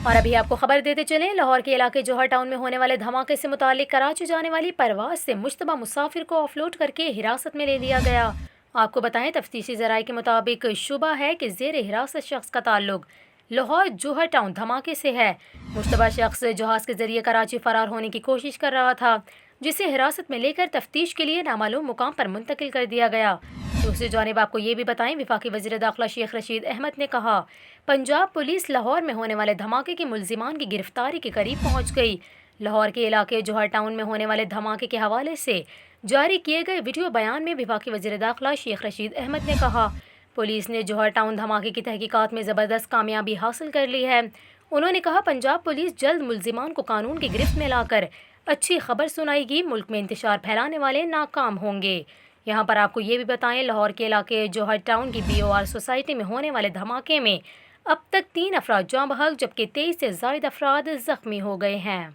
اور ابھی آپ کو خبر دیتے چلیں، لاہور کے علاقے جوہر ٹاؤن میں ہونے والے دھماکے سے متعلق کراچی جانے والی پرواز سے مشتبہ مسافر کو آف لوڈ کر کے حراست میں لے لیا گیا۔ آپ کو بتائیں، تفتیشی ذرائع کے مطابق شبہ ہے کہ زیر حراست شخص کا تعلق لاہور جوہر ٹاؤن دھماکے سے ہے۔ مشتبہ شخص جہاز کے ذریعے کراچی فرار ہونے کی کوشش کر رہا تھا، جسے حراست میں لے کر تفتیش کے لیے نامعلوم مقام پر منتقل کر دیا گیا۔ دوسری جانب آپ کو یہ بھی بتائیں، وفاقی وزیر داخلہ شیخ رشید احمد نے کہا، پنجاب پولیس لاہور میں ہونے والے دھماکے کے ملزمان کی گرفتاری کے قریب پہنچ گئی۔ لاہور کے علاقے جوہر ٹاؤن میں ہونے والے دھماکے کے حوالے سے جاری کیے گئے ویڈیو بیان میں وفاقی وزیر داخلہ شیخ رشید احمد نے کہا، پولیس نے جوہر ٹاؤن دھماکے کی تحقیقات میں زبردست کامیابی حاصل کر لی ہے۔ انہوں نے کہا، پنجاب پولیس جلد ملزمان کو قانون کی گرفت میں لا کر اچھی خبر سنائے گی، ملک میں انتشار پھیلانے والے ناکام ہوں گے۔ یہاں پر آپ کو یہ بھی بتائیں، لاہور کے علاقے جوہر ٹاؤن کی BOR سوسائٹی میں ہونے والے دھماکے میں اب تک 3 افراد جاں بحق جبکہ 23 سے زائد افراد زخمی ہو گئے ہیں۔